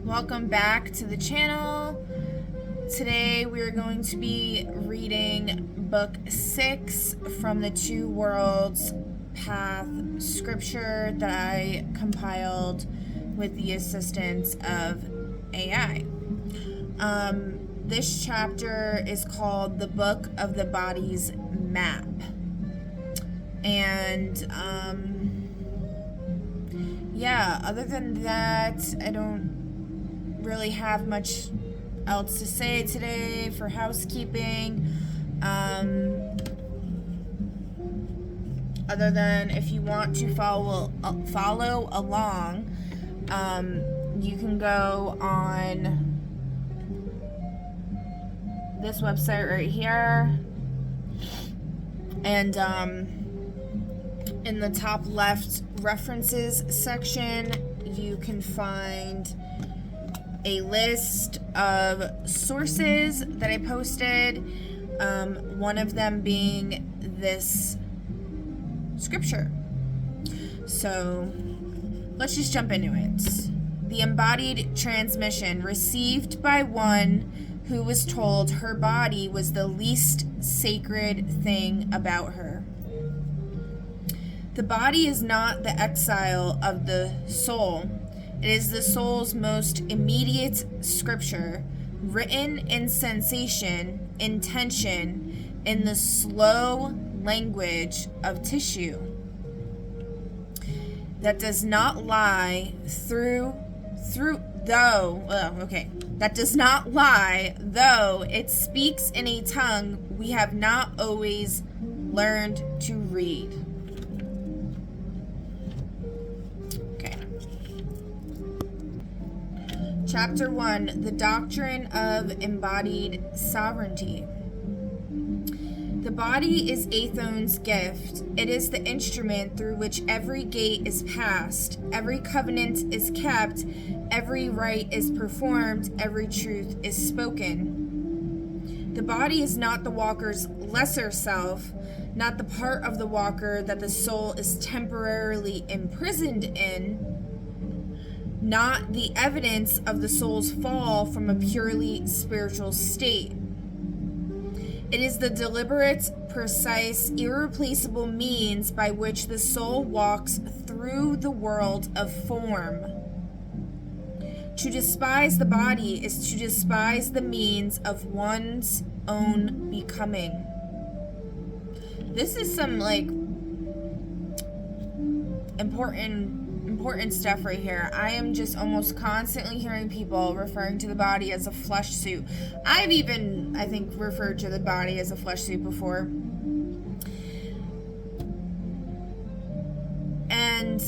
Welcome back to the channel. Today we are going to be reading book 6 from the Two Worlds Path scripture that I compiled with the assistance of AI. This chapter is called The Book of the Body's Map. And other than that, I don't really have much else to say today for housekeeping. Other than if you want to follow along, you can go on this website right here, and in the top left references section, you can find a list of sources that I posted, one of them being this scripture. So let's just jump into it. The embodied transmission received by one who was told her body was the least sacred thing about her. The body is not the exile of the soul. It is the soul's most immediate scripture, written in sensation, intention, in the slow language of tissue. That does not lie That does not lie, though it speaks in a tongue we have not always learned to read. Chapter 1, The Doctrine of Embodied Sovereignty. The body is Athon's gift. It is the instrument through which every gate is passed, every covenant is kept, every rite is performed, every truth is spoken. The body is not the walker's lesser self, not the part of the walker that the soul is temporarily imprisoned in, not the evidence of the soul's fall from a purely spiritual state. It is the deliberate, precise, irreplaceable means by which the soul walks through the world of form. To despise the body is to despise the means of one's own becoming. This is some important stuff right here. I am just almost constantly hearing people referring to the body as a flesh suit. I've even, I think, referred to the body as a flesh suit before. And,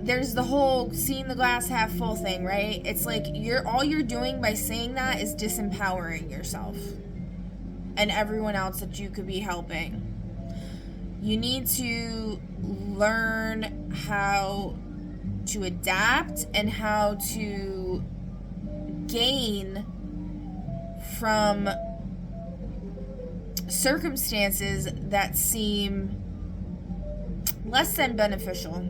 there's the whole seeing the glass half full thing, right? It's like all you're doing by saying that is disempowering yourself and everyone else that you could be helping. You need to learn how to adapt and how to gain from circumstances that seem less than beneficial.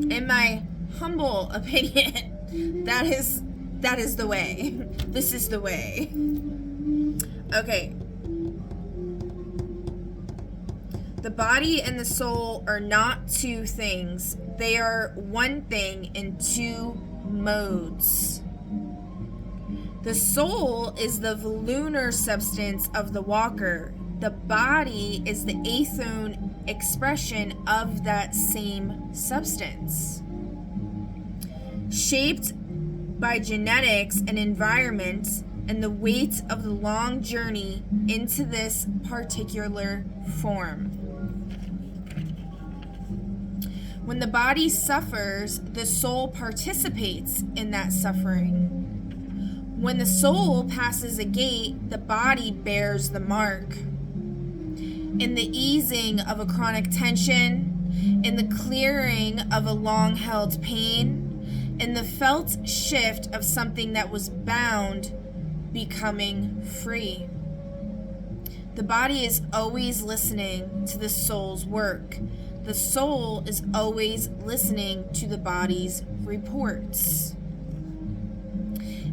In my humble opinion, that is the way. This is the way. Okay. The body and the soul are not two things. They are one thing in two modes. The soul is the lunar substance of the walker. The body is the Athon expression of that same substance. Shaped by genetics and environment and the weight of the long journey into this particular form. When the body suffers, the soul participates in that suffering. When the soul passes a gate, the body bears the mark. In the easing of a chronic tension, in the clearing of a long-held pain, in the felt shift of something that was bound becoming free. The body is always listening to the soul's work. The soul is always listening to the body's reports.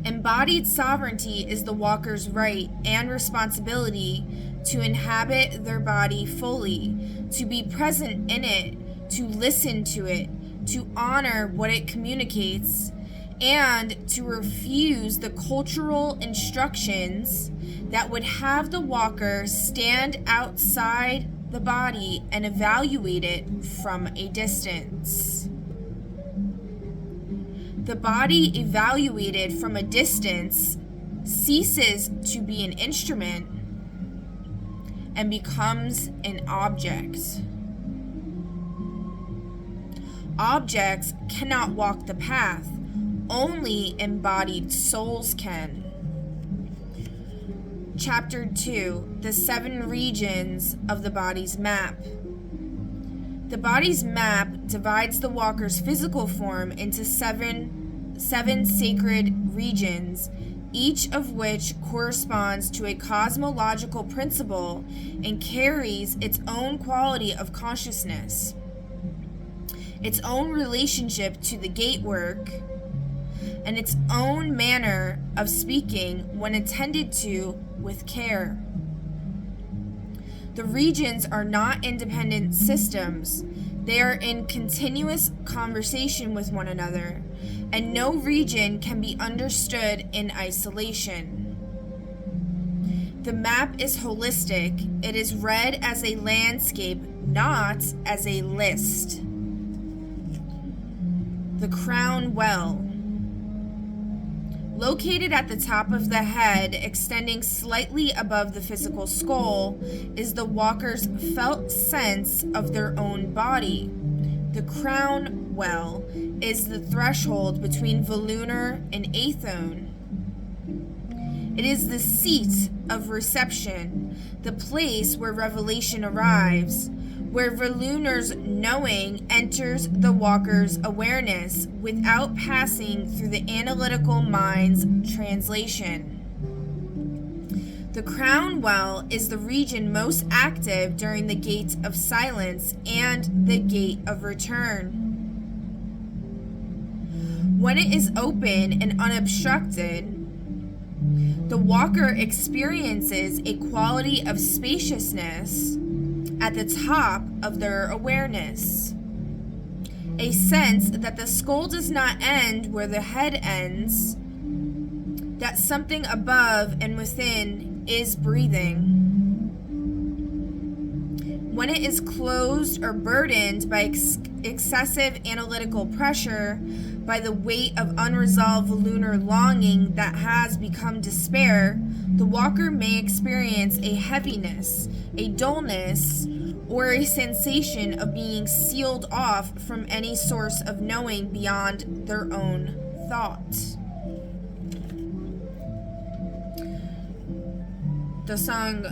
Embodied sovereignty is the walker's right and responsibility to inhabit their body fully, to be present in it, to listen to it, to honor what it communicates, and to refuse the cultural instructions that would have the walker stand outside the body and evaluate it from a distance. The body evaluated from a distance ceases to be an instrument and becomes an object. Objects cannot walk the path. Only embodied souls can. Chapter 2, the 7 regions of the body's map. The body's map divides the walker's physical form into seven sacred regions, each of which corresponds to a cosmological principle and carries its own quality of consciousness, its own relationship to the gate work, and its own manner of speaking when attended to with care. The regions are not independent systems. They are in continuous conversation with one another, and no region can be understood in isolation. The map is holistic. It is read as a landscape, not as a list. The crown well. Located at the top of the head, extending slightly above the physical skull, is the walker's felt sense of their own body. The crown well is the threshold between Vollunar and Athone. It is the seat of reception, the place where revelation arrives, where Vollunar's knowing enters the walker's awareness without passing through the analytical mind's translation. The crown well is the region most active during the gate of silence and the gate of return. When it is open and unobstructed, the walker experiences a quality of spaciousness at the top of their awareness, a sense that the skull does not end where the head ends, that something above and within is breathing. When it is closed or burdened by excessive analytical pressure, by the weight of unresolved lunar longing that has become despair, the walker may experience a heaviness, a dullness, or a sensation of being sealed off from any source of knowing beyond their own thought. The song,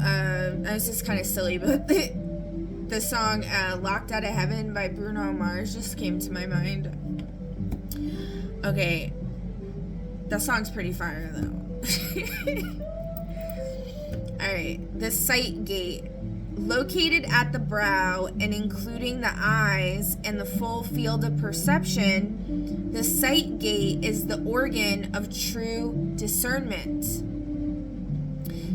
this is kind of silly, but the song Locked Out of Heaven by Bruno Mars just came to my mind. Okay, that song's pretty fire though. Alright, the sight gate. Located at the brow and including the eyes and the full field of perception, the sight gate is the organ of true discernment.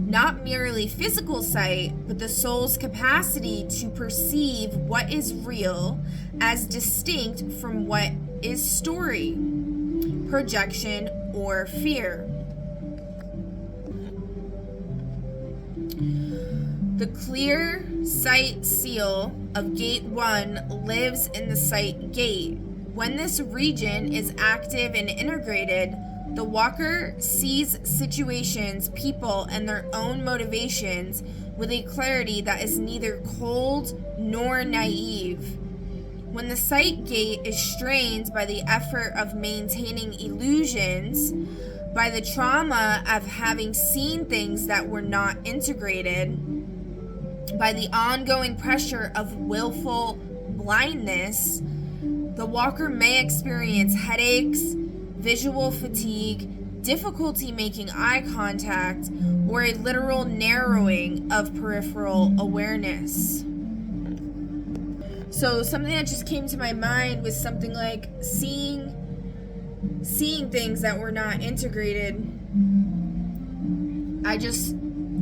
Not merely physical sight, but the soul's capacity to perceive what is real as distinct from what is story, projection, or fear. The clear sight seal of Gate 1 lives in the sight gate. When this region is active and integrated, the walker sees situations, people, and their own motivations with a clarity that is neither cold nor naive. When the sight gate is strained by the effort of maintaining illusions, by the trauma of having seen things that were not integrated, by the ongoing pressure of willful blindness, the walker may experience headaches, visual fatigue, difficulty making eye contact, or a literal narrowing of peripheral awareness. So something that just came to my mind was something like seeing things that were not integrated.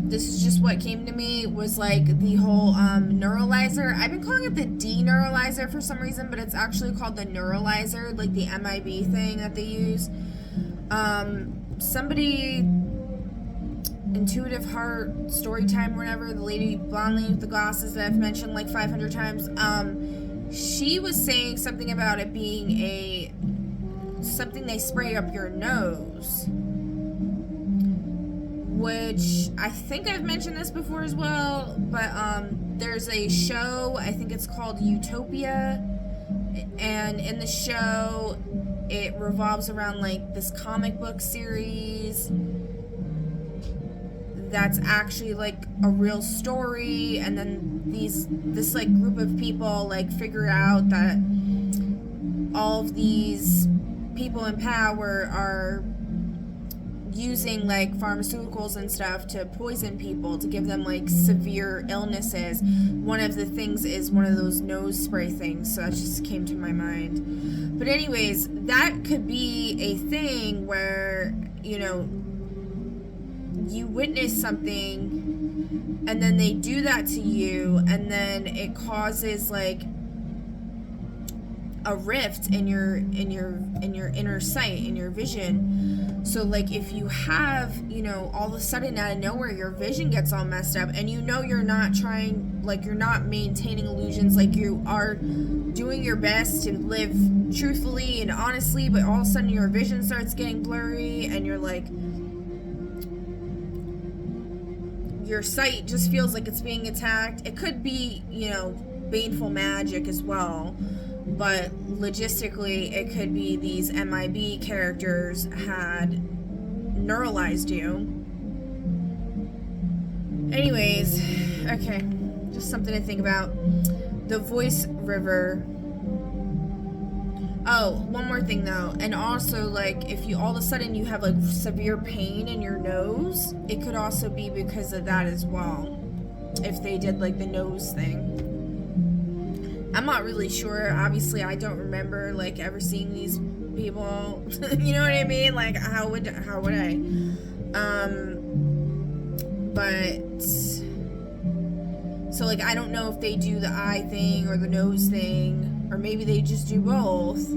This is just what came to me, was like the whole neuralizer. I've been calling it the deneuralizer for some reason, but it's actually called the neuralizer, like the MIB thing that they use. Somebody, Intuitive Heart Storytime, whatever, the lady blonde lady with the glasses that I've mentioned like 500 times, she was saying something about it being something they spray up your nose, which I think I've mentioned this before as well, but there's a show, I think it's called Utopia, and in the show it revolves around like this comic book series that's actually like a real story, and then this like group of people like figure out that all of these people in power are using like pharmaceuticals and stuff to poison people, to give them like severe illnesses. One of the things is one of those nose spray things, so that just came to my mind. But anyways, that could be a thing where, you know, you witness something and then they do that to you, and then it causes like a rift in your inner sight, in your vision. So like if you have, you know, all of a sudden out of nowhere your vision gets all messed up, and you know you're not trying, like you're not maintaining illusions, like you are doing your best to live truthfully and honestly, but all of a sudden your vision starts getting blurry and you're like, your sight just feels like it's being attacked. It could be, you know, baneful magic as well, but logistically it could be these MIB characters had neuralized you. Anyways, okay, just something to think about. The voice river. Oh, one more thing though, and also like if you all of a sudden you have like severe pain in your nose, it could also be because of that as well, if they did like the nose thing. I'm not really sure. Obviously, I don't remember like ever seeing these people. You know what I mean? Like how would I? But so like I don't know if they do the eye thing or the nose thing, or maybe they just do both,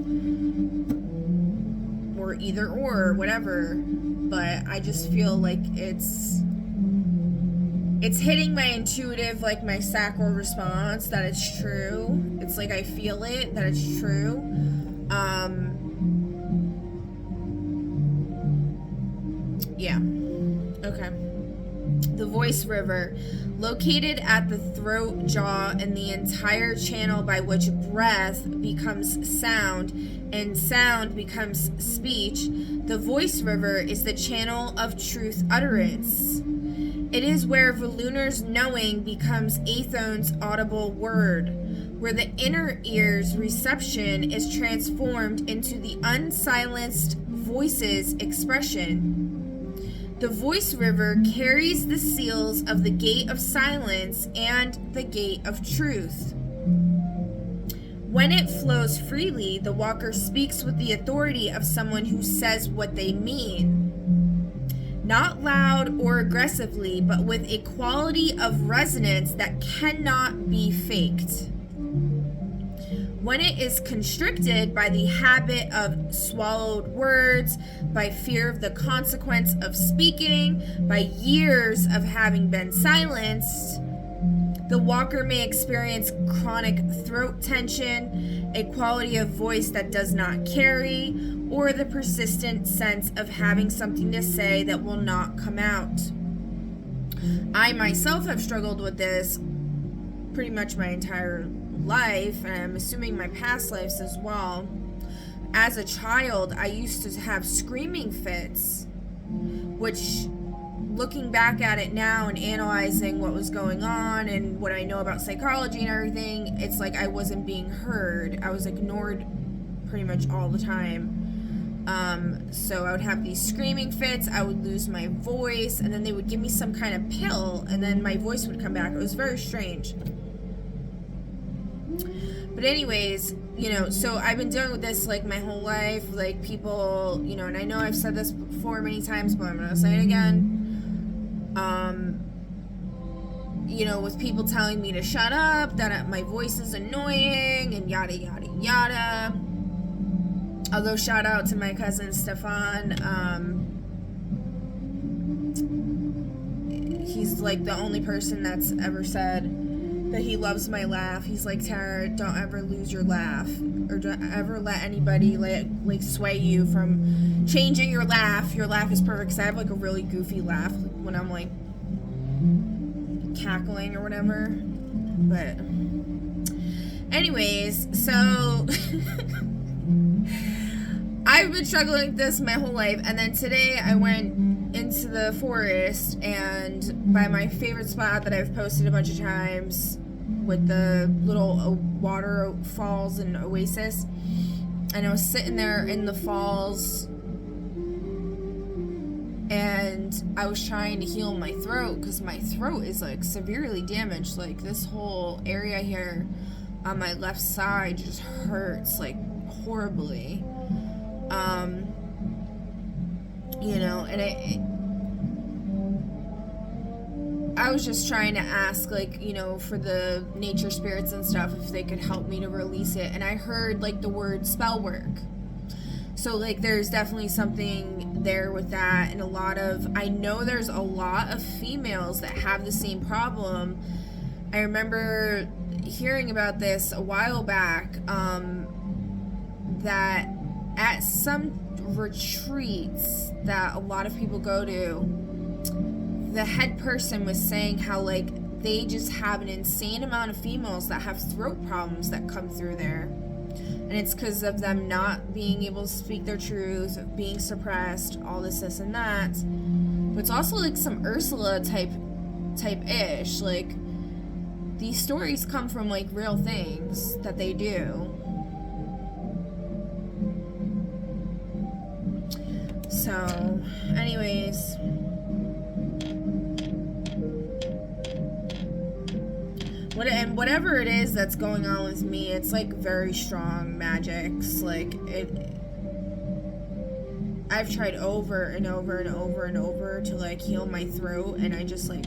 or either or, whatever. But I just feel like it's hitting my intuitive, like my sacral response, that it's true. It's like I feel it, that it's true. Yeah. Okay. The voice river, located at the throat, jaw, and the entire channel by which breath becomes sound and sound becomes speech. The voice river is the channel of truth utterance. It is where Volunar's knowing becomes Aethon's audible word, where the inner ear's reception is transformed into the unsilenced voice's expression. The voice river carries the seals of the gate of silence and the gate of truth. When it flows freely, the walker speaks with the authority of someone who says what they mean. Not loud or aggressively, but with a quality of resonance that cannot be faked. When it is constricted by the habit of swallowed words, by fear of the consequence of speaking, by years of having been silenced, the walker may experience chronic throat tension, a quality of voice that does not carry, or the persistent sense of having something to say that will not come out. I myself have struggled with this pretty much my entire life, and I'm assuming my past lives as well. As a child, I used to have screaming fits, which, looking back at it now and analyzing what was going on and what I know about psychology and everything, it's like I wasn't being heard. I was ignored pretty much all the time. So I would have these screaming fits, I would lose my voice, and then they would give me some kind of pill, and then my voice would come back. It was very strange. But anyways, you know, so I've been dealing with this, like, my whole life. Like, people, you know, and I know I've said this before many times, but I'm gonna say it again. You know, with people telling me to shut up, that my voice is annoying, and yada, yada, yada. Although, shout out to my cousin Stefan. He's, like, the only person that's ever said that he loves my laugh. He's like, Tara, don't ever lose your laugh, or don't ever let anybody like sway you from changing your laugh. Your laugh is perfect, because I have like a really goofy laugh when I'm like cackling or whatever. But anyways, so I've been struggling with this my whole life, and then today I went into the forest, and by my favorite spot that I've posted a bunch of times with the little waterfalls and oasis, and I was sitting there in the falls, and I was trying to heal my throat, because my throat is like severely damaged. Like, this whole area here on my left side just hurts like horribly. You know, and I was just trying to ask, like, you know, for the nature spirits and stuff, if they could help me to release it. And I heard, like, the word spell work. So, like, there's definitely something there with that. And I know there's a lot of females that have the same problem. I remember hearing about this a while back, that at some retreats that a lot of people go to, the head person was saying how, like, they just have an insane amount of females that have throat problems that come through there, and it's because of them not being able to speak their truth, being suppressed, all this and that. But it's also like some Ursula type ish. Like, these stories come from like real things that they do. So, anyways, whatever it is that's going on with me, it's like very strong magics. Like, I've tried over and over and over and over to like heal my throat, and I just like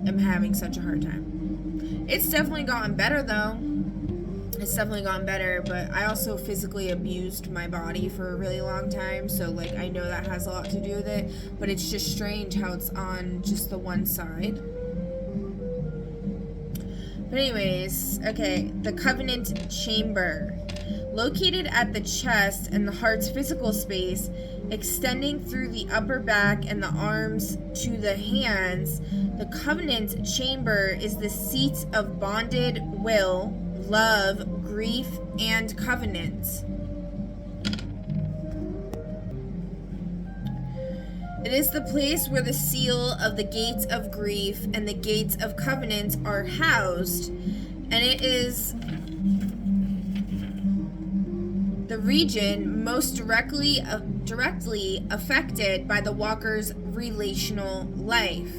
am having such a hard time. It's definitely gotten better though. It's definitely gotten better, but I also physically abused my body for a really long time, so like I know that has a lot to do with it, but it's just strange how it's on just the one side. But anyways, okay, the Covenant Chamber. Located at the chest and the heart's physical space, extending through the upper back and the arms to the hands, the Covenant Chamber is the seat of bonded will, love, grief, and covenant. It is the place where the seal of the gates of grief and the gates of covenant are housed, and it is the region most directly affected by the walker's relational life.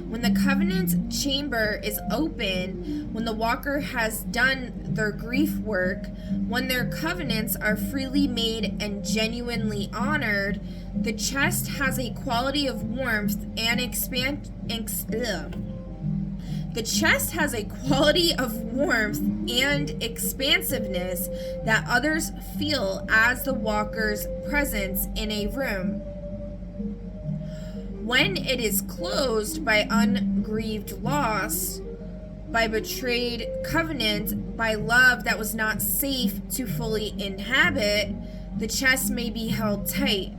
When the Covenant Chamber is open, when the walker has done their grief work, when their covenants are freely made and genuinely honored, the chest has a quality of warmth and The chest has a quality of warmth and expansiveness that others feel as the walker's presence in a room. When it is closed by ungrieved loss, by betrayed covenant, by love that was not safe to fully inhabit, the chest may be held tight,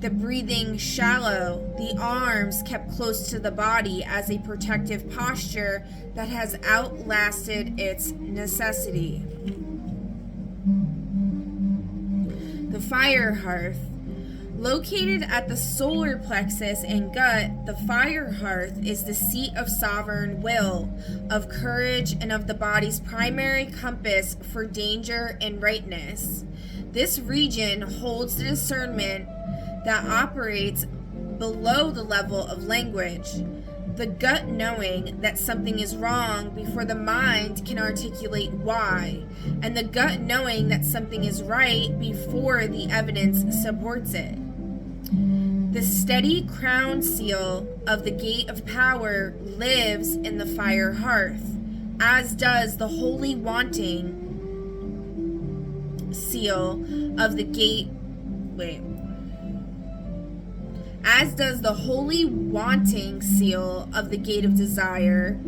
the breathing shallow, the arms kept close to the body as a protective posture that has outlasted its necessity. The fire hearth. Located at the solar plexus and gut, the fire hearth is the seat of sovereign will, of courage, and of the body's primary compass for danger and rightness. This region holds the discernment that operates below the level of language, the gut knowing that something is wrong before the mind can articulate why, and the gut knowing that something is right before the evidence supports it. The steady crown seal of the gate of power lives in the fire hearth, as does the holy wanting seal of the gate. As does the holy wanting seal of the gate of desire,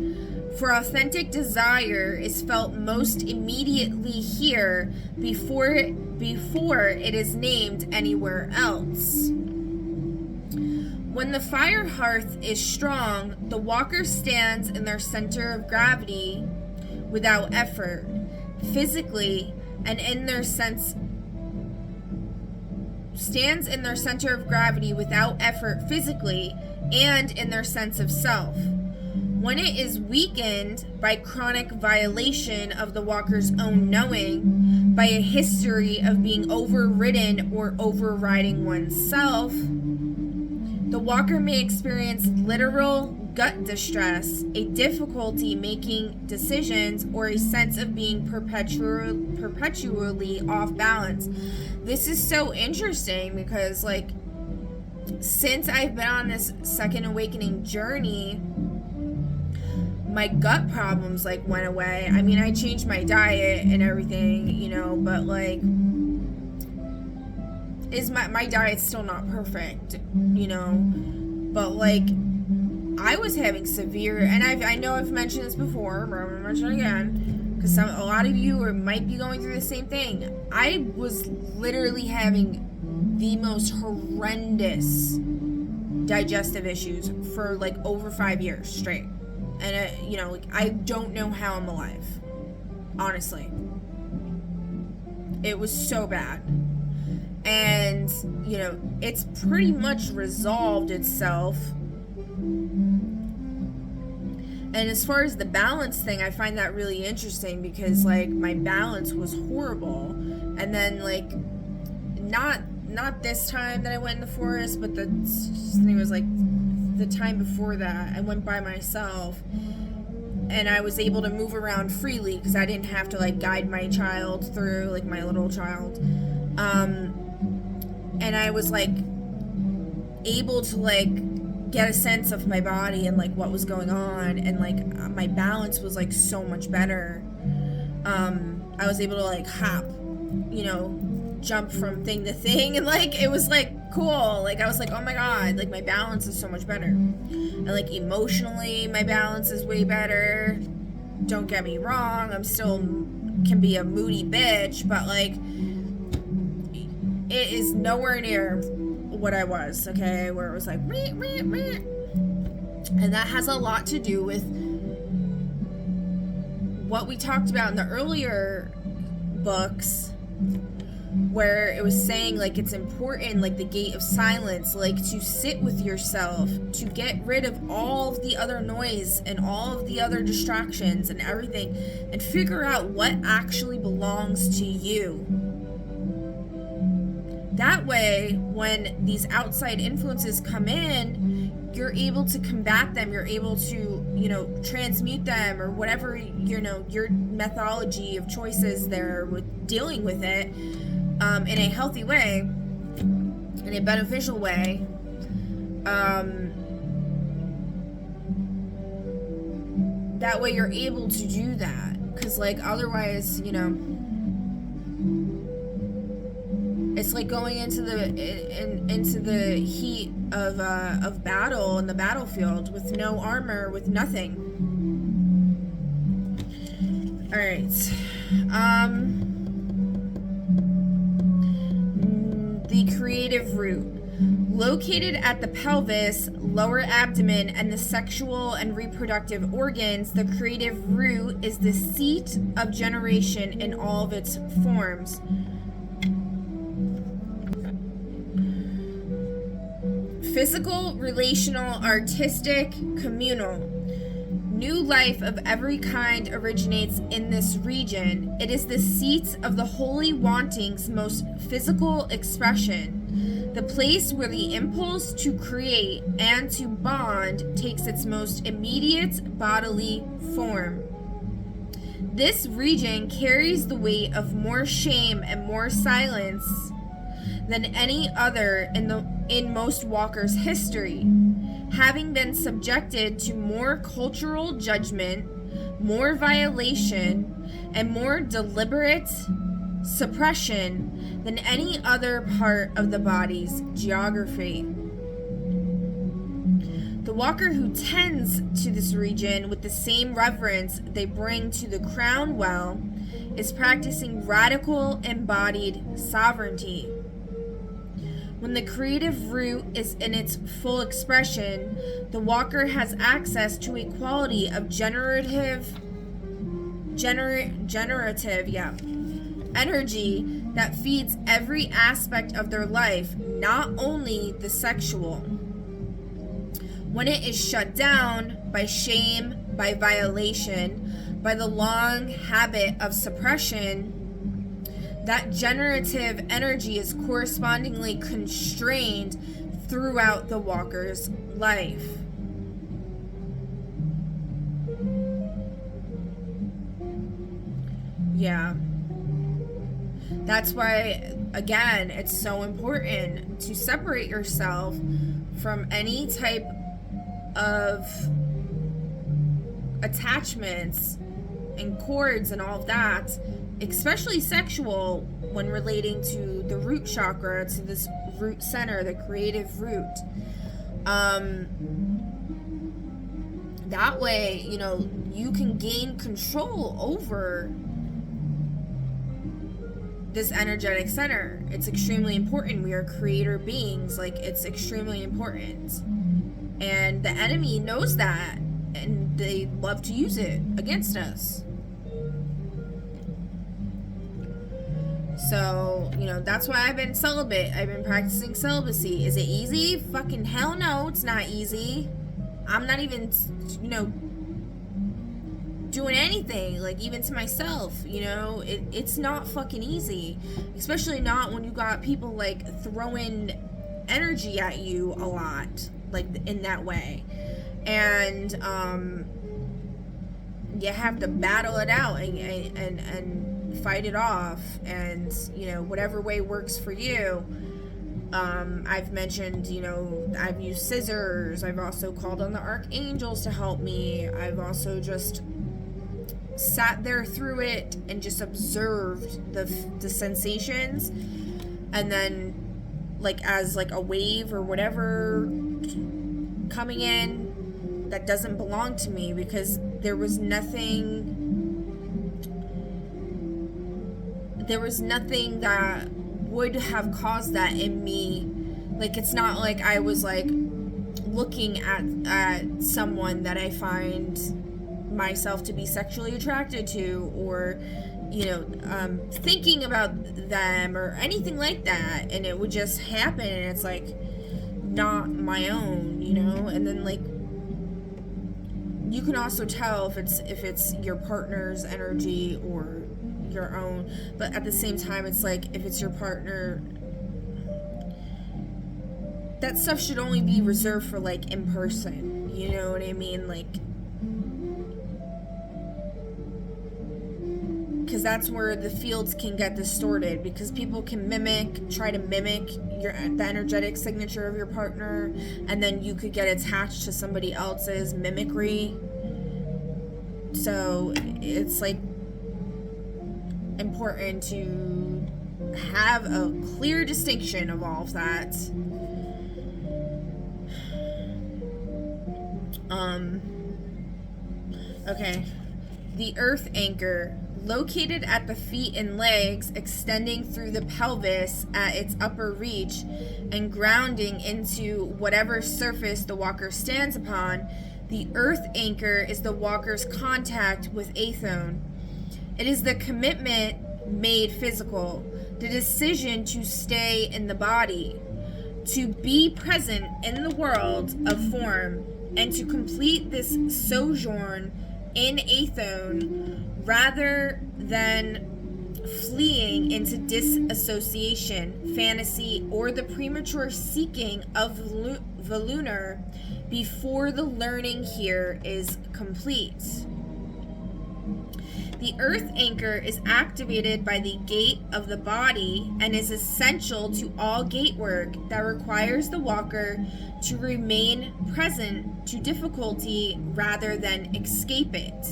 for authentic desire is felt most immediately here before it is named anywhere else. When the fire hearth is strong, the walker stands in their center of gravity without effort, physically, and in their sense stands in their center of gravity without effort physically and in their sense of self. When it is weakened by chronic violation of the walker's own knowing, by a history of being overridden or overriding oneself, the walker may experience literal gut distress, a difficulty making decisions, or a sense of being perpetually off balance. This is so interesting because, like, since I've been on this second awakening journey, my gut problems, like, went away. I mean, I changed my diet and everything, you know, but, like, my diet's still not perfect, you know, but, like, I was having severe, and I know I've mentioned this before, but I'm going to mention it again, because a lot of you might be going through the same thing. I was literally having the most horrendous digestive issues for, like, over 5 years straight. And, you know, like, I don't know how I'm alive. Honestly. It was so bad. And, you know, it's pretty much resolved itself. And as far as the balance thing, I find that really interesting because, like, my balance was horrible. And then, like, not this time that I went in the forest, but I think it was, like, the time before that. I went by myself. And I was able to move around freely because I didn't have to, like, guide my child through, like, my little child. And I was, like, able to, like, get a sense of my body and, like, what was going on. And, like, my balance was, like, so much better. I was able to, like, hop, you know, jump from thing to thing. And, like, it was, like, cool. Like, I was like, oh my god, like, my balance is so much better. And, like, emotionally, my balance is way better. Don't get me wrong, I'm still can be a moody bitch, but, like, it is nowhere near what I was, okay? Where it was like, meh, meh, meh. And that has a lot to do with what we talked about in the earlier books, where it was saying, like, it's important, like, the gate of silence, like, to sit with yourself, to get rid of all of the other noise and all of the other distractions and everything, and figure out what actually belongs to you. That way, when these outside influences come in, you're able to combat them, you're able to, you know, transmute them, or whatever, you know, your methodology of choices there with dealing with it, in a healthy way, in a beneficial way. That way you're able to do that, because, like, otherwise, you know, it's like going into the heat of battle in the battlefield with no armor, with nothing. All right. The creative root. Located at the pelvis, lower abdomen, and the sexual and reproductive organs, the creative root is the seat of generation in all of its forms. Physical, relational, artistic, communal. New life of every kind originates in this region. It is the seat of the holy wanting's most physical expression, the place where the impulse to create and to bond takes its most immediate bodily form. This region carries the weight of more shame and more silence than any other in most walkers' history, having been subjected to more cultural judgment, more violation, and more deliberate suppression than any other part of the body's geography. The walker who tends to this region with the same reverence they bring to the crown well is practicing radical embodied sovereignty. When the creative root is in its full expression, the walker has access to a quality of generative energy that feeds every aspect of their life, not only the sexual. When it is shut down by shame, by violation, by the long habit of suppression, that generative energy is correspondingly constrained throughout the walker's life. Yeah. That's why, again, it's so important to separate yourself from any type of attachments and cords and all of that, especially sexual, when relating to the root chakra, to this root center, the creative root. That way, you can gain control over this energetic center. It's extremely important. We are creator beings. It's extremely important. And the enemy knows that, and they love to use it against us. So, that's why I've been celibate. I've been practicing celibacy. Is it easy? Fucking hell no, it's not easy. I'm not even, doing anything, even to myself, it's not fucking easy. Especially not when you got people, throwing energy at you a lot, in that way. And, you have to battle it out and fight it off, and whatever way works for you. I've mentioned, I've used scissors. I've also called on the archangels to help me. I've also just sat there through it and just observed the sensations, and then as a wave or whatever coming in that doesn't belong to me, because there was nothing that would have caused that in me. It's not like I was looking at someone that I find myself to be sexually attracted to, or thinking about them or anything like that, and it would just happen, and it's not my own, and then you can also tell if it's your partner's energy or your own. But at the same time, it's if it's your partner, that stuff should only be reserved for in person, you know what I mean? Because that's where the fields can get distorted, because people can try to mimic the energetic signature of your partner, and then you could get attached to somebody else's mimicry. So it's important to have a clear distinction of all of that. Okay. The earth anchor, located at the feet and legs, extending through the pelvis at its upper reach and grounding into whatever surface the walker stands upon, the earth anchor is the walker's contact with Athon. It is the commitment made physical, the decision to stay in the body. to be present in the world of form and to complete this sojourn in Athone rather than fleeing into disassociation, fantasy, or the premature seeking of the lunar before the learning here is complete. The earth anchor is activated by the gate of the body and is essential to all gate work that requires the walker to remain present to difficulty rather than escape it.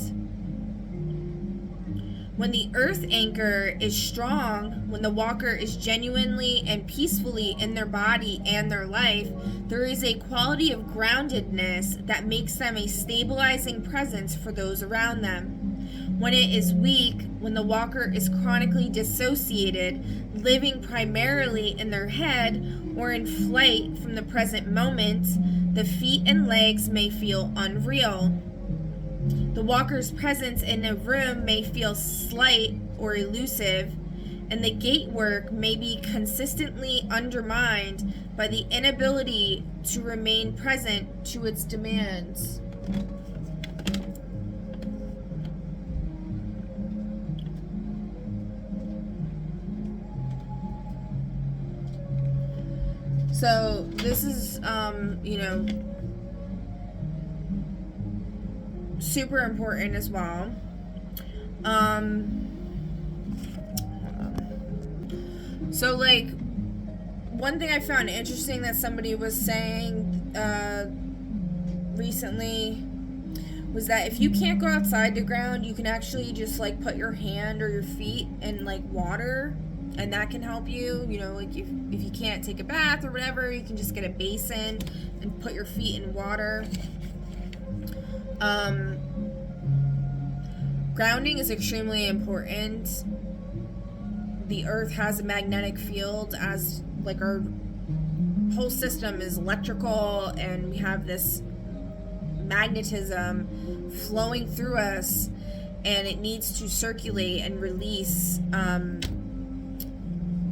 When the earth anchor is strong, when the walker is genuinely and peacefully in their body and their life, there is a quality of groundedness that makes them a stabilizing presence for those around them. When it is weak, when the walker is chronically dissociated, living primarily in their head or in flight from the present moment, the feet and legs may feel unreal. The walker's presence in a room may feel slight or elusive, and the gate work may be consistently undermined by the inability to remain present to its demands. So this is, super important as well. So like, one thing I found interesting that somebody was saying recently was that if you can't go outside the ground, you can actually just like put your hand or your feet in like water, and that can help you. You know, like if you can't take a bath or whatever, you can just get a basin and put your feet in water. Grounding is extremely important. The earth has a magnetic field, as like our whole system is electrical, and we have this magnetism flowing through us, and it needs to circulate and release.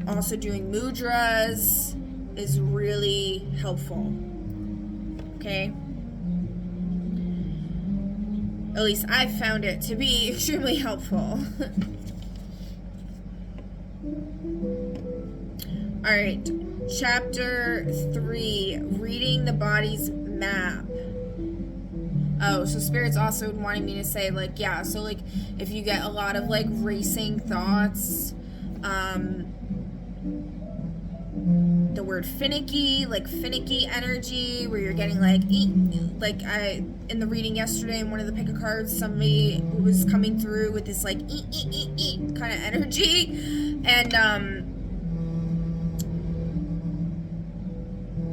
Also doing mudras is really helpful. Okay? At least I found it to be extremely helpful. Alright, chapter 3, reading the body's map. Oh, so Spirit's also wanting me to say, like, yeah, so, like, if you get a lot of, like, racing thoughts, the word finicky, like finicky energy, where you're getting like in the reading yesterday in one of the pick a cards, somebody was coming through with this like kind of energy, and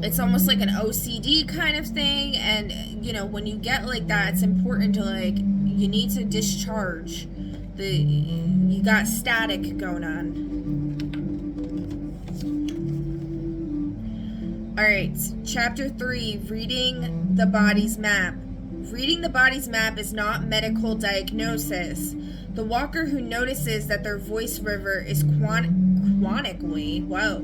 it's almost like an OCD kind of thing. And you know, when you get like that, it's important to like, you need to discharge you got static going on. Alright, chapter 3, reading the body's map. Reading the body's map is not medical diagnosis. The walker who notices that their voice river is chronically, whoa.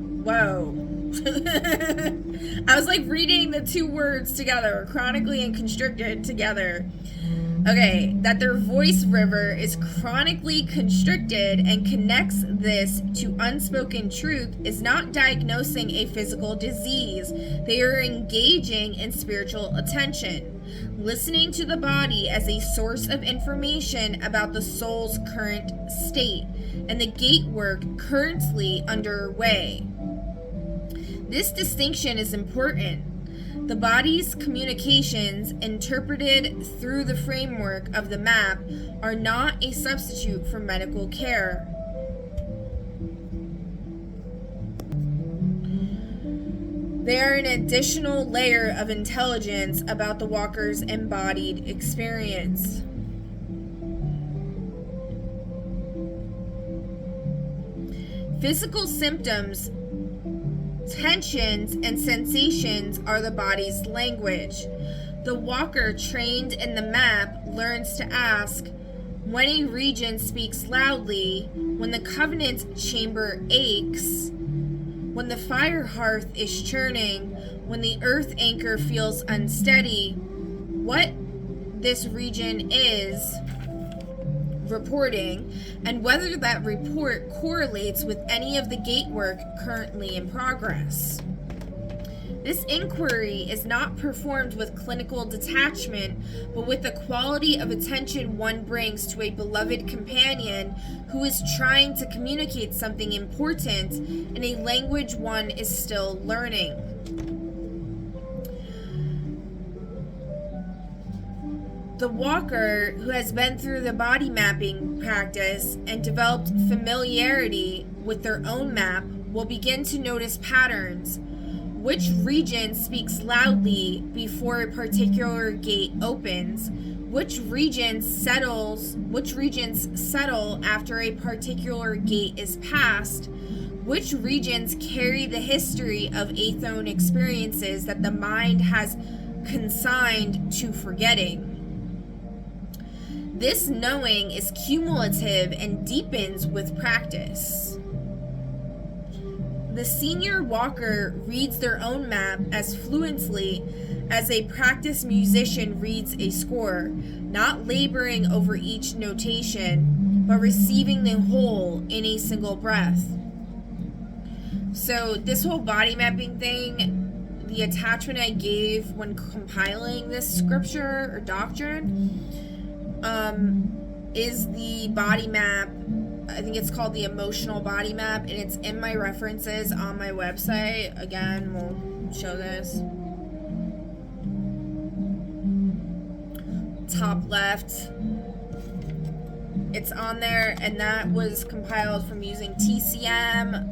I was like reading the two words together, chronically and constricted together. Okay, that their voice river is chronically constricted and connects this to unspoken truth is not diagnosing a physical disease. They are engaging in spiritual attention, listening to the body as a source of information about the soul's current state and the gate work currently underway. This distinction is important. The body's communications, interpreted through the framework of the map, are not a substitute for medical care. They are an additional layer of intelligence about the walker's embodied experience. Physical symptoms, tensions, and sensations are the body's language. The walker trained in the map learns to ask when a region speaks loudly, when the covenant chamber aches, when the fire hearth is churning, when the earth anchor feels unsteady, what this region is reporting, and whether that report correlates with any of the gate work currently in progress. This inquiry is not performed with clinical detachment, but with the quality of attention one brings to a beloved companion who is trying to communicate something important in a language one is still learning. The walker who has been through the body mapping practice and developed familiarity with their own map will begin to notice patterns. Which region speaks loudly before a particular gate opens? Which regions settle after a particular gate is passed? Which regions carry the history of Athon experiences that the mind has consigned to forgetting? This knowing is cumulative and deepens with practice. The senior walker reads their own map as fluently as a practiced musician reads a score, not laboring over each notation, but receiving the whole in a single breath. So this whole body mapping thing, the attachment I gave when compiling this scripture or doctrine, is the body map. I think it's called the emotional body map, and it's in my references on my website. Again, we'll show this. Top left. It's on there, and that was compiled from using TCM,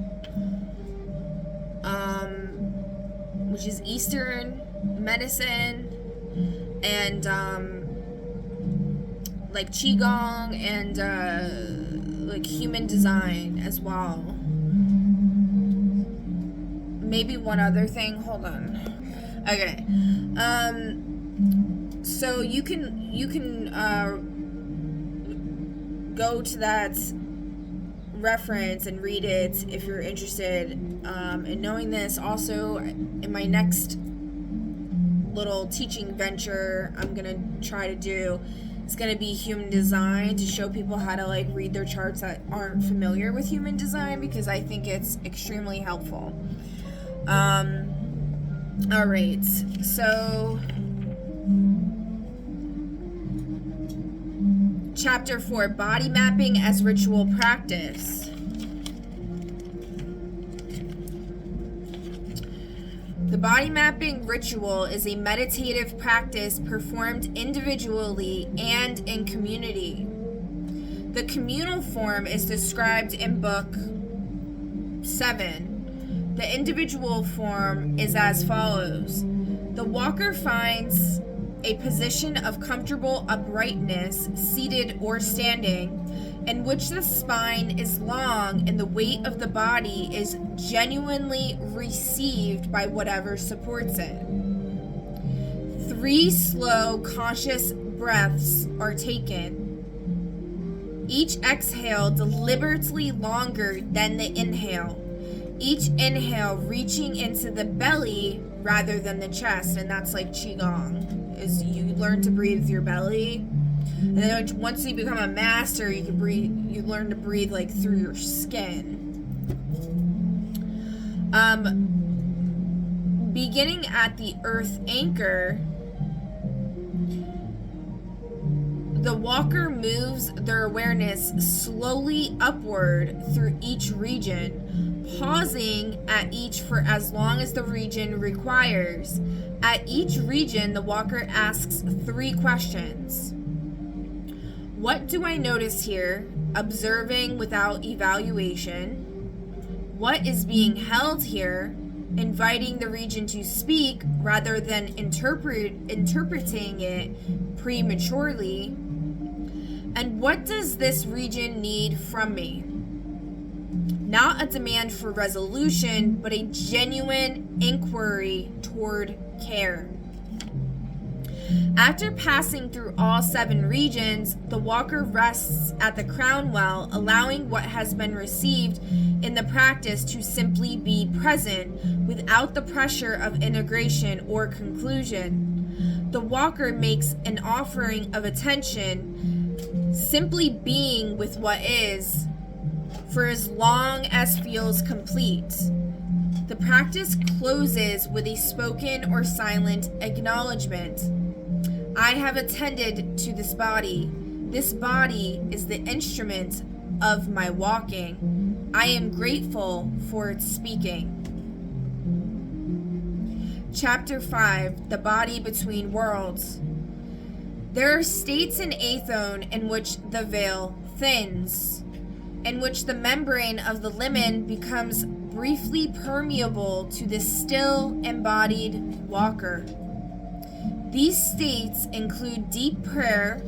which is Eastern medicine, and like Qigong and like human design as well. Maybe one other thing. Hold on. Okay. So you can go to that reference and read it if you're interested in knowing this. Also, in my next little teaching venture I'm gonna try to do, it's going to be human design, to show people how to like read their charts that aren't familiar with human design, because I think it's extremely helpful. All right, so chapter 4, body mapping as ritual practice. The body mapping ritual is a meditative practice performed individually and in community. The communal form is described in Book 7. The individual form is as follows. The walker finds a position of comfortable uprightness, seated or standing, in which the spine is long and the weight of the body is genuinely received by whatever supports it. 3 slow, conscious breaths are taken. Each exhale deliberately longer than the inhale. Each inhale reaching into the belly rather than the chest, and that's like Qigong, is you learn to breathe with your belly. And then once you become a master, you can breathe. You learn to breathe like through your skin. Beginning at the earth anchor, the walker moves their awareness slowly upward through each region, pausing at each for as long as the region requires. At each region, the walker asks 3 questions. What do I notice here? Observing without evaluation. What is being held here? Inviting the region to speak rather than interpreting it prematurely. And what does this region need from me? Not a demand for resolution, but a genuine inquiry toward care. After passing through all 7 regions, the walker rests at the crown well, allowing what has been received in the practice to simply be present without the pressure of integration or conclusion. The walker makes an offering of attention, simply being with what is, for as long as feels complete. The practice closes with a spoken or silent acknowledgement. I have attended to this body. This body is the instrument of my walking. I am grateful for its speaking. Chapter 5, The Body Between Worlds. There are states in Athon in which the veil thins, in which the membrane of the limen becomes briefly permeable to the still embodied walker. These states include deep prayer,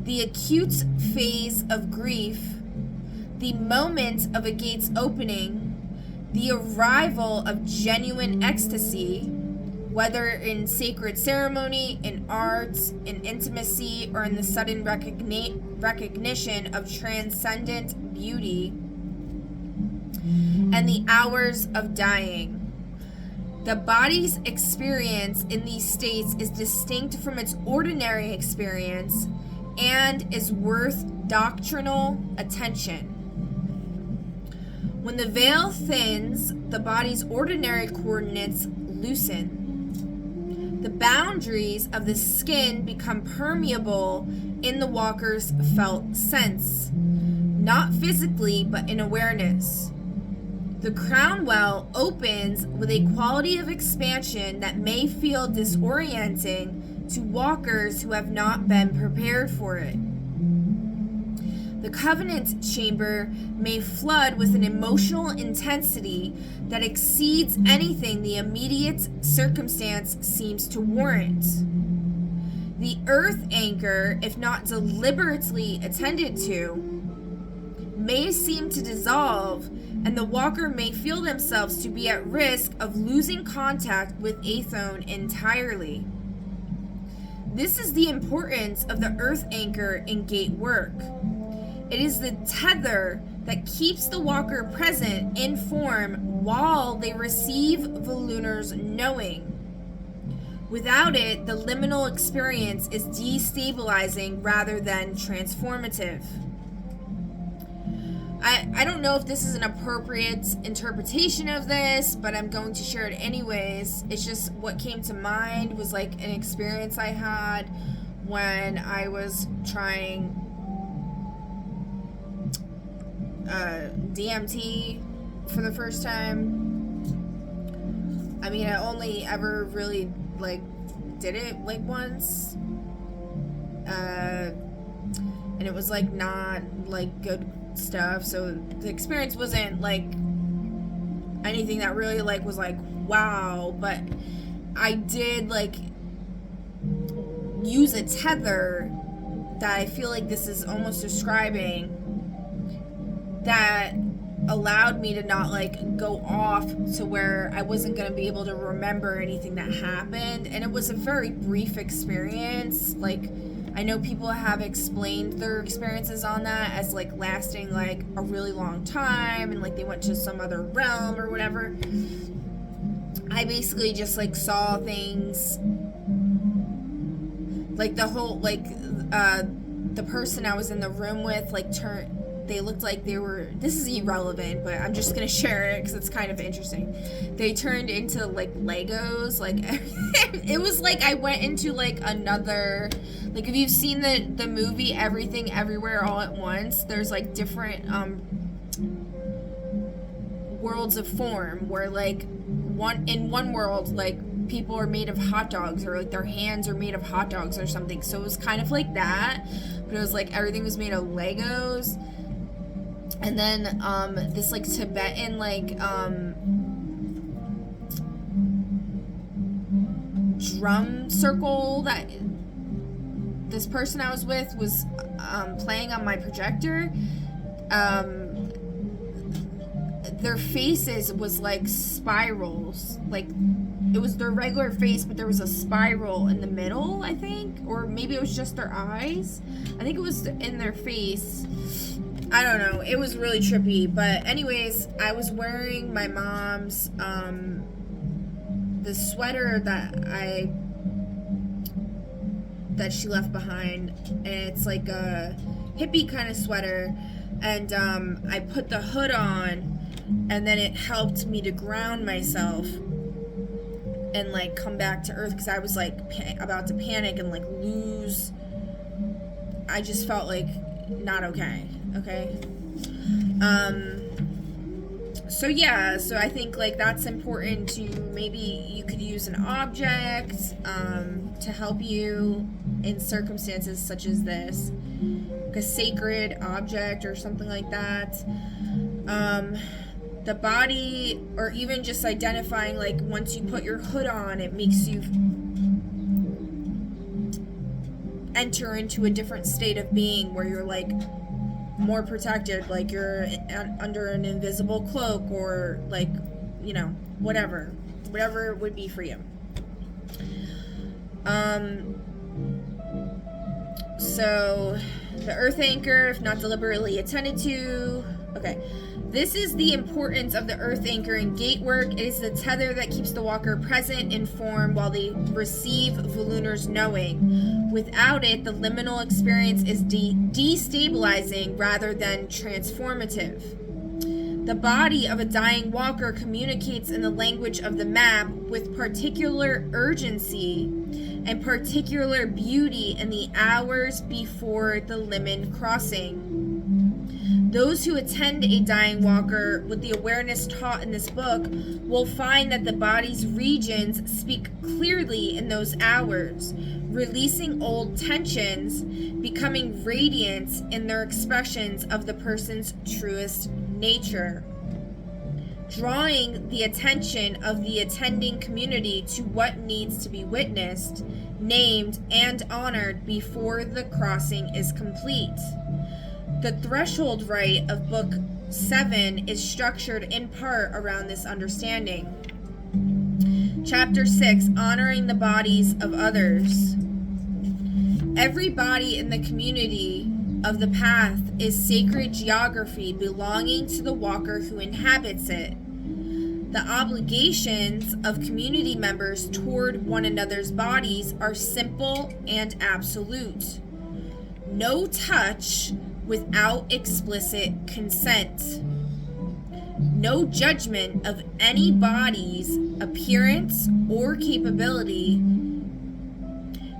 the acute phase of grief, the moment of a gate's opening, the arrival of genuine ecstasy, whether in sacred ceremony, in arts, in intimacy, or in the sudden recognition of transcendent beauty, and the hours of dying. The body's experience in these states is distinct from its ordinary experience and is worth doctrinal attention. When the veil thins, the body's ordinary coordinates loosen. The boundaries of the skin become permeable in the walker's felt sense, not physically but in awareness. The crown well opens with a quality of expansion that may feel disorienting to walkers who have not been prepared for it. The covenant chamber may flood with an emotional intensity that exceeds anything the immediate circumstance seems to warrant. The earth anchor, if not deliberately attended to, may seem to dissolve, and the walker may feel themselves to be at risk of losing contact with Athon entirely. This is the importance of the earth anchor in gate work. It is the tether that keeps the walker present in form while they receive the lunar's knowing. Without it, the liminal experience is destabilizing rather than transformative. I don't know if this is an appropriate interpretation of this, but I'm going to share it anyways. It's just what came to mind was like an experience I had when I was trying DMT for the first time. I mean, I only ever really like did it like once, and it was like not like good stuff, so the experience wasn't like anything that really like was like wow, but I did like use a tether that I feel like this is almost describing, that allowed me to not like go off to where I wasn't going to be able to remember anything that happened. And it was a very brief experience. Like, I know people have explained their experiences on that as like lasting like a really long time, and like they went to some other realm or whatever. I basically just like saw things like the whole like the person I was in the room with like they looked like they were, this is irrelevant, but I'm just gonna share it because it's kind of interesting. They turned into like Legos, like it was like I went into like another, like if you've seen the movie Everything Everywhere All at Once, there's like different worlds of form where like in one world like people are made of hot dogs, or like their hands are made of hot dogs or something. So it was kind of like that, but it was like everything was made of Legos. And then this like Tibetan like drum circle that this person I was with was playing on my projector. Their faces was like spirals, like it was their regular face, but there was a spiral in the middle, I think, or maybe it was just their eyes. I think it was in their face. I don't know. It was really trippy. But anyways, I was wearing my mom's the sweater that she left behind, and it's like a hippie kind of sweater, and I put the hood on, and then it helped me to ground myself and like come back to earth, because I was like about to panic and like lose. I just felt like not okay. So yeah, so I think like that's important to, maybe you could use an object to help you in circumstances such as this, like a sacred object or something like that. The body, or even just identifying, like once you put your hood on, it makes you enter into a different state of being where you're like more protected, like you're under an invisible cloak, or like, you know, whatever it would be for you. So the earth anchor, if not deliberately attended to. Okay, this is the importance of the earth anchor in gate work. It is the tether that keeps the walker present in form while they receive Volunar's knowing. Without it, the liminal experience is destabilizing rather than transformative. The body of a dying walker communicates in the language of the map with particular urgency and particular beauty in the hours before the limin crossing. Those who attend a dying walker with the awareness taught in this book will find that the body's regions speak clearly in those hours, releasing old tensions, becoming radiant in their expressions of the person's truest nature, drawing the attention of the attending community to what needs to be witnessed, named, and honored before the crossing is complete. The threshold rite of Book 7 is structured in part around this understanding. Chapter 6, Honoring the Bodies of Others. Every body in the community of the path is sacred geography belonging to the walker who inhabits it. The obligations of community members toward one another's bodies are simple and absolute. No touch without explicit consent. No judgment of any body's appearance or capability.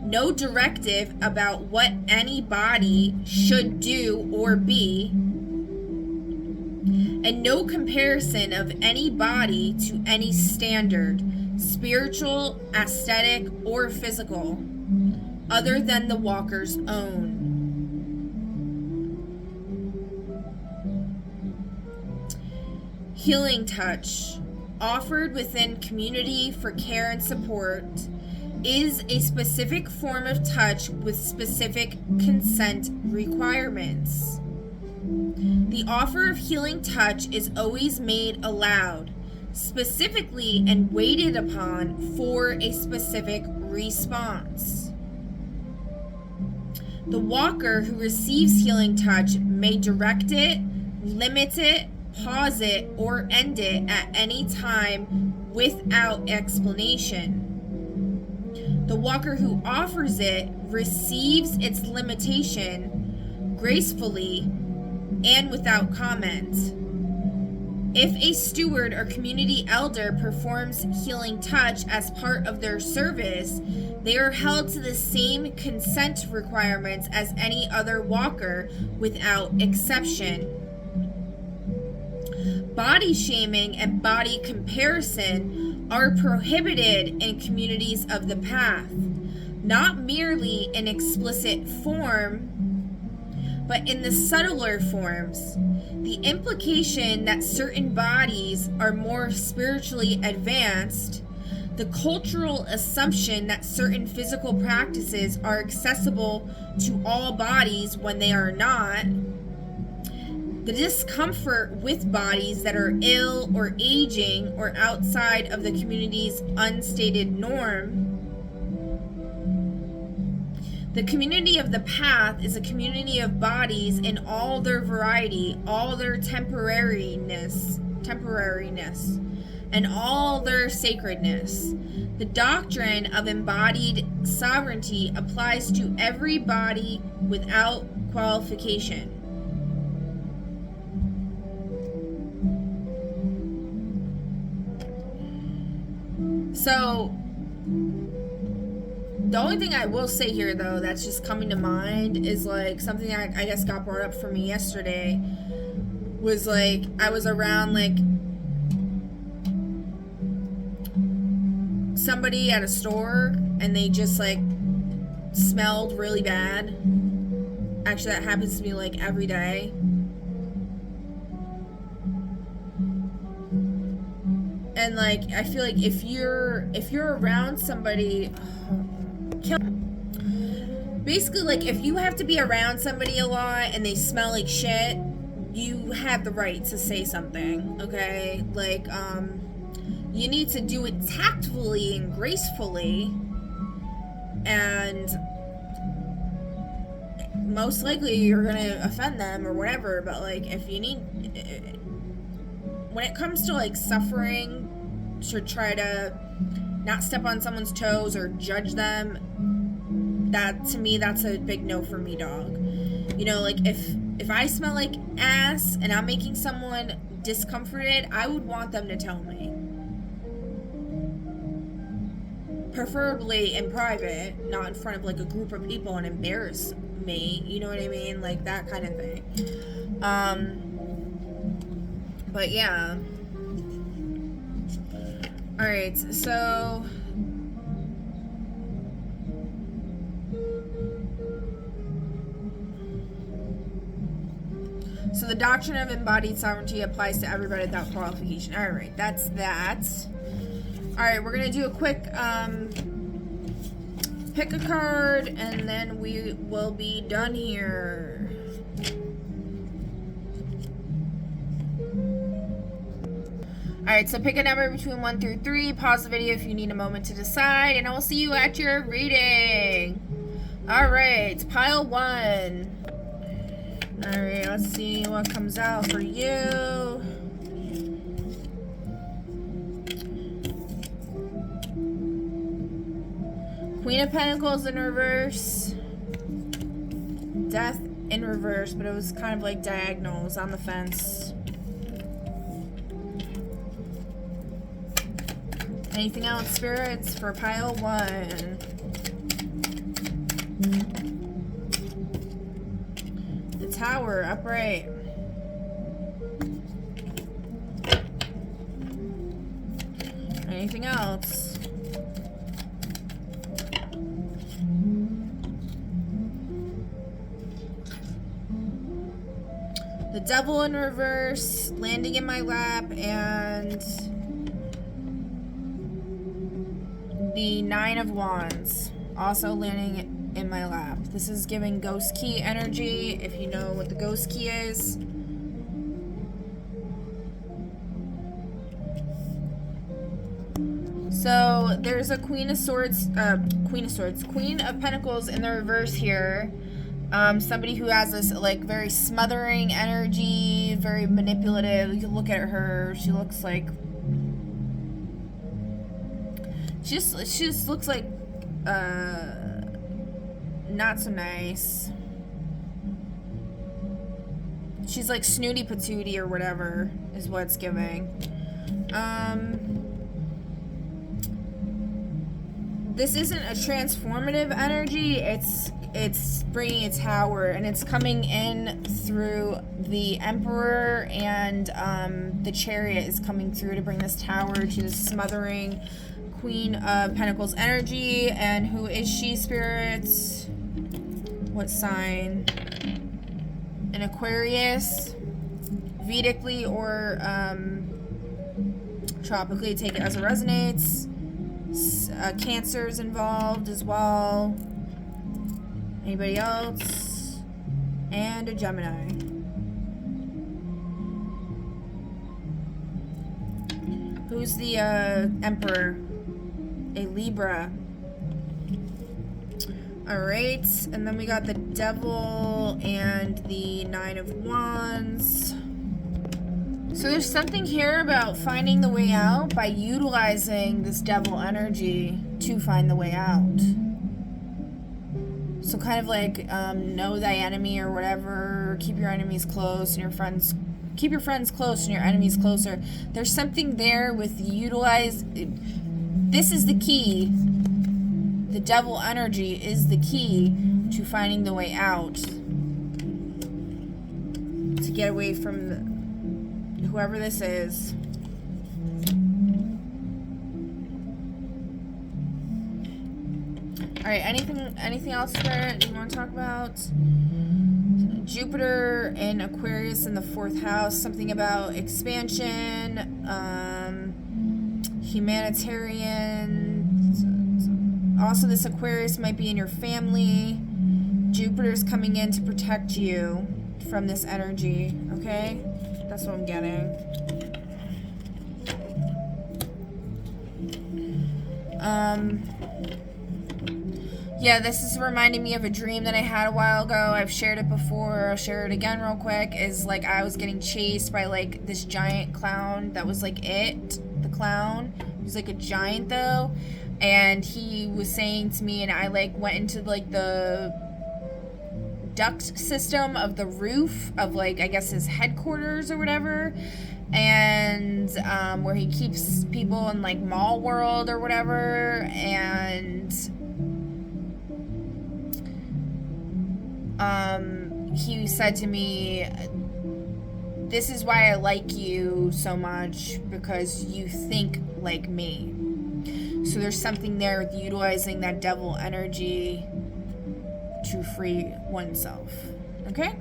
No directive about what any body should do or be. And no comparison of any body to any standard, spiritual, aesthetic, or physical, other than the walker's own. Healing touch, offered within community for care and support, is a specific form of touch with specific consent requirements. The offer of healing touch is always made aloud, specifically and waited upon for a specific response. The walker who receives healing touch may direct it, limit it, pause it, or end it at any time without explanation. The walker who offers it receives its limitation gracefully and without comment. If a steward or community elder performs healing touch as part of their service, they are held to the same consent requirements as any other walker without exception. Body shaming and body comparison are prohibited in communities of the path, not merely in explicit form, but in the subtler forms. The implication that certain bodies are more spiritually advanced, the cultural assumption that certain physical practices are accessible to all bodies when they are not, The discomfort with bodies that are ill or aging or outside of the community's unstated norm. The community of the path is a community of bodies in all their variety, all their temporariness, and all their sacredness. The doctrine of embodied sovereignty applies to every body without qualification. So, the only thing I will say here, though, that's just coming to mind is, like, something I guess got brought up for me yesterday was, like, I was around, like, somebody at a store and they just, like, smelled really bad. Actually, that happens to me, like, every day. And, like, I feel like if you're around somebody... Basically, like, if you have to be around somebody a lot and they smell like shit, you have the right to say something, okay? Like, you need to do it tactfully and gracefully, and most likely you're gonna offend them or whatever, but, like, if you need... When it comes to, like, suffering to try to not step on someone's toes or judge them, that, to me, that's a big no for me, dog. You know, like, if I smell like ass and I'm making someone discomforted, I would want them to tell me. Preferably in private, not in front of, like, a group of people and embarrass me, you know what I mean? Like, that kind of thing. But yeah. Alright, so... So the doctrine of embodied sovereignty applies to everybody without qualification. Alright, that's that. Alright, we're going to do a quick pick a card, and then we will be done here. Alright, so pick a number between 1 through 3. Pause the video if you need a moment to decide, and I will see you at your reading. Alright, pile 1. Alright, let's see what comes out for you. Queen of Pentacles in reverse. Death in reverse, but it was kind of like diagonal. It was on the fence. Anything else, spirits, for pile 1? The Tower, upright. Anything else? The Devil in reverse, landing in my lap, and the Nine of Wands, also landing in my lap. This is giving Ghost Key energy, if you know what the Ghost Key is. So there's a Queen of Pentacles in the reverse here. Somebody who has this, like, very smothering energy, very manipulative. You can look at her. She looks like... She just looks like, not so nice. She's like snooty patooty or whatever is what it's giving. This isn't a transformative energy. It's bringing a tower, and it's coming in through the Emperor, and the Chariot is coming through to bring this tower to the smothering Queen of Pentacles energy. And who is she, spirits? What sign? An Aquarius, Vedically or tropically, take it as it resonates. Cancer's involved as well. Anybody else? And a Gemini. Who's the Emperor? A Libra. Alright, and then we got the Devil and the Nine of Wands. So there's something here about finding the way out by utilizing this Devil energy to find the way out. So kind of like know thy enemy or whatever, keep your enemies close and your friends, keep your friends close and your enemies closer. There's something there with this is the key. The Devil energy is the key to finding the way out. To get away from whoever this is. Alright, anything else there you want to talk about? Jupiter in Aquarius in the 4th house. Something about expansion, humanitarian. Also, this Aquarius might be in your family. Jupiter's coming in to protect you from this energy, okay? That's what I'm getting. Yeah, this is reminding me of a dream that I had a while ago. I've shared it before. I'll share it again real quick. Is like I was getting chased by like this giant clown that was like the clown. He was like a giant though. And he was saying to me, and I like went into like the duct system of the roof of like, I guess his headquarters or whatever. And where he keeps people in like Mall World or whatever. And he said to me, this is why I like you so much, because you think like me. So there's something there with utilizing that Devil energy to free oneself. Okay?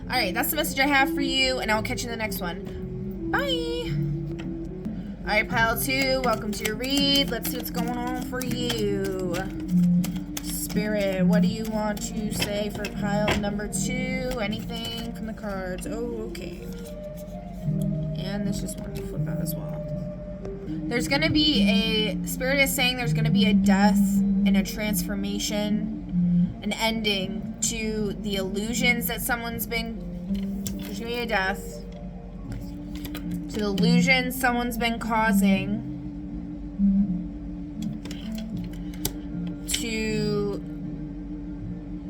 Alright, that's the message I have for you, and I'll catch you in the next one. Bye! Alright, pile 2, welcome to your read. Let's see what's going on for you. Spirit, what do you want to say for pile number 2? Anything from the cards? Oh, okay. And this just wanted to flip out as well. There's going to be Spirit is saying there's going to be a death and a transformation, an ending to the illusions that there's going to be a death, to the illusions someone's been causing, to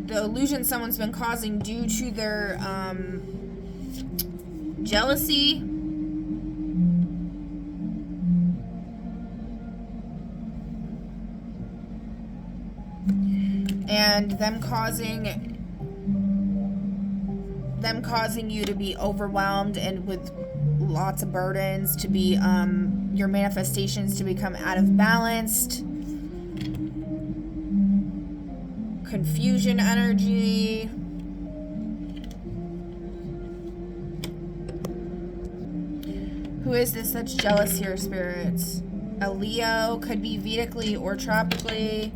the illusion someone's been causing due to their jealousy, and them causing you to be overwhelmed and with lots of burdens, to be your manifestations to become out of balance, confusion energy. Who is this that's jealous here, spirits? A Leo, could be Vedically or tropically.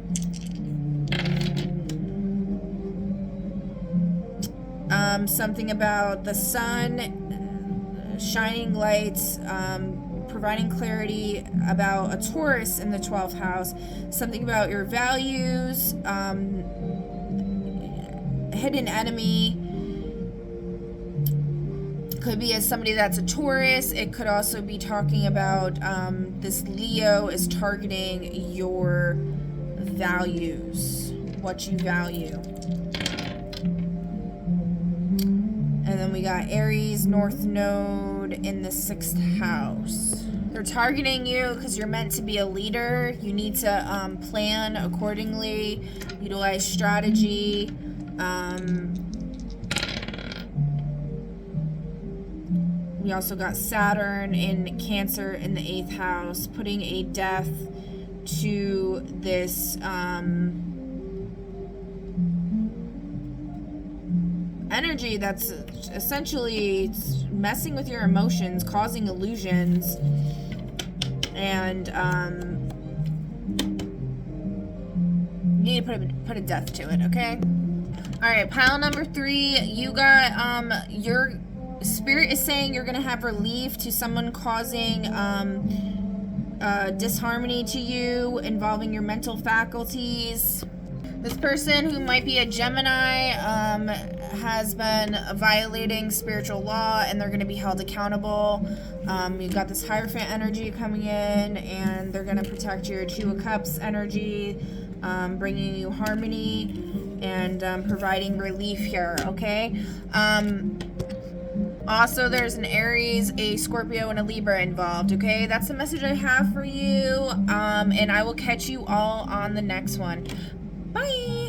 Something about the sun, shining lights, providing clarity about a Taurus in the 12th house. Something about your values, hidden enemy. Could be as somebody that's a Taurus. It could also be talking about this Leo is targeting your values, what you value. And then we got Aries, North Node in the 6th house. They're targeting you because you're meant to be a leader. You need to plan accordingly, utilize strategy. We also got Saturn in Cancer in the 8th house, putting a death to this energy that's essentially messing with your emotions, causing illusions, and you need to put a death to it, okay? All right, pile number 3, you got Spirit is saying you're going to have relief to someone causing disharmony to you involving your mental faculties. This person, who might be a Gemini, has been violating spiritual law, and they're going to be held accountable. You've got this Hierophant energy coming in, and they're going to protect your Two of Cups energy, bringing you harmony and providing relief here, okay? Also, there's an Aries, a Scorpio, and a Libra involved, okay? That's the message I have for you, and I will catch you all on the next one. Bye!